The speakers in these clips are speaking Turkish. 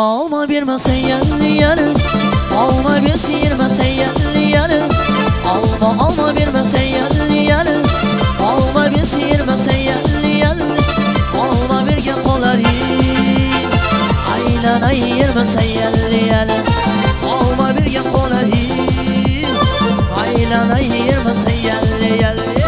alma vermesen yerli. Alma bir sıyırmesen yerli. Alma vermesen yerli. Alma bir sıyırmesen yerli. Alma bir gel kolar aylana yirmesen yerli. Alma bir gel kolar aylana yirmesen yerli.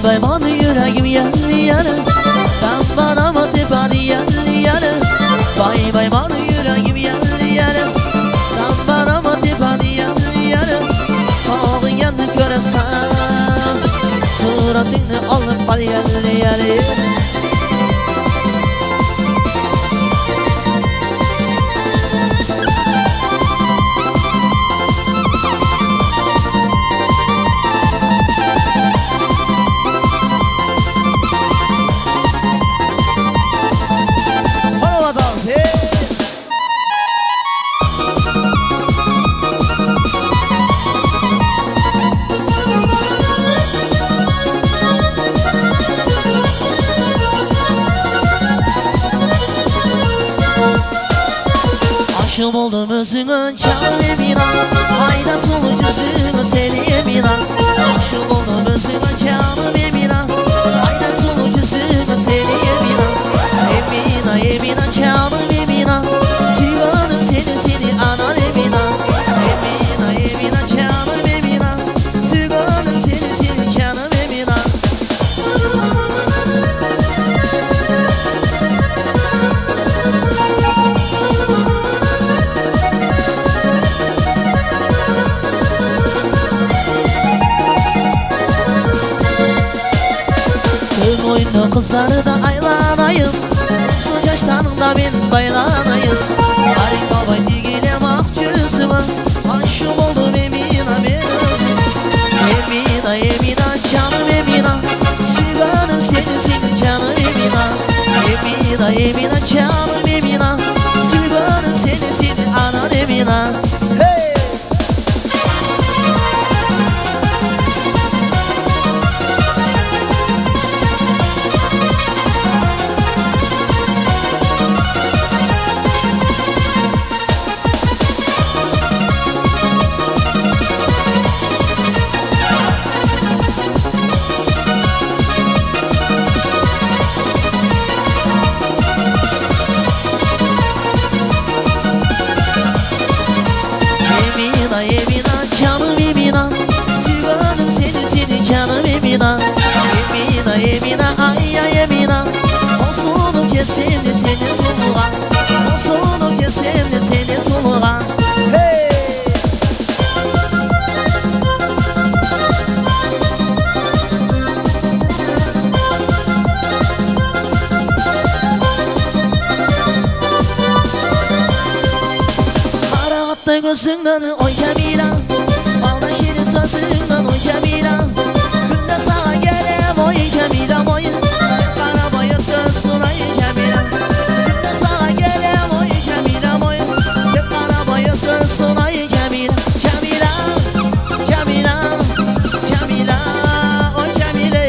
Bay bana yüreğim yerli. Sen bana mı tepadi yerli. Bay bana yüreğim yerli. Sen bana mı tepadi yerli. Sağlı yanı göresen suratını alıp al yerli. Aşım oldum özüne canım emina. Hayda solucusuna seni emina. Aşım oldum özüne canım emina. Hayda solucusuna seni emina. Emina canım emina. Süvanım seni anan emina. Emina canım emina. Süvanım seni canım emina. Oyunda kızları da aylanayım. Sıcaşlarında ben baylanayım. Harik babay digile mahcusumu. Aşım oldum emina benim. Emina canım emina. Süganım seni canım emina. Emina canım emina. Süganım seni anan emina. Hey! Emina canım emina. Süganım seni canım emina. Emina ay emina. Olsunum kesin de seni soluğa. Olsunum kesin de seni soluğa. Hey! Kara gözünden oy Cemila. Balda şirin sözünden oy Cemila. Günde sağa gelem oy Cemila oy. Kara bayıktı ay Cemila. Günde sağa gelem oy Cemila oy. Kara bayıktı ay Cemila. Cemila oy Cemile.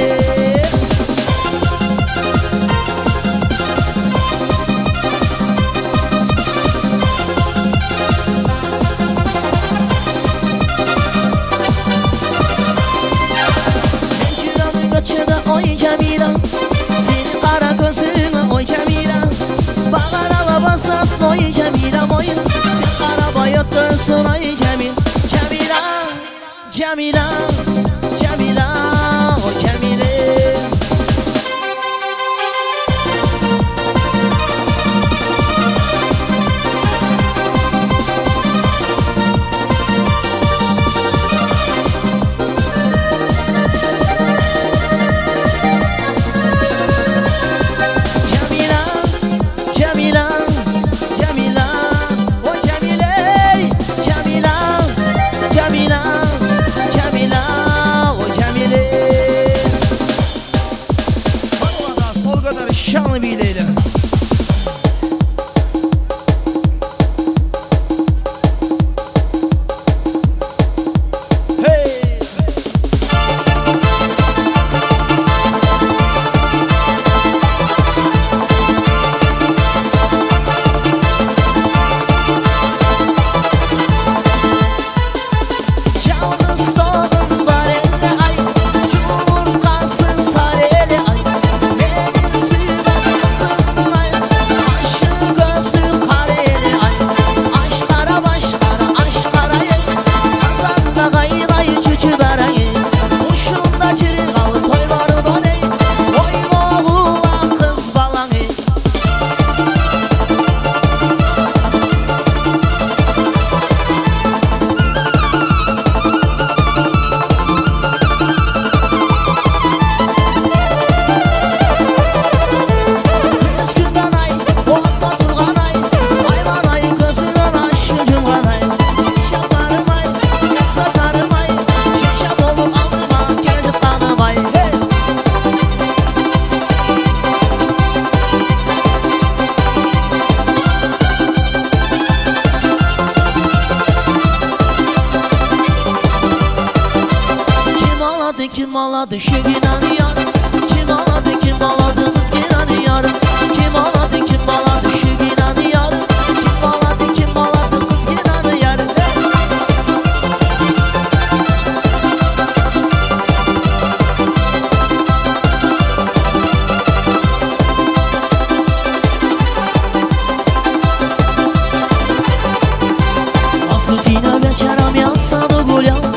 kim ağladı şu günanı yar? Kim ağladı kız günanı yar? Kim ağladı şu günanı yar? Kim ağladı kız günanı yar? Az kuzina beçeram yansa da gul ya.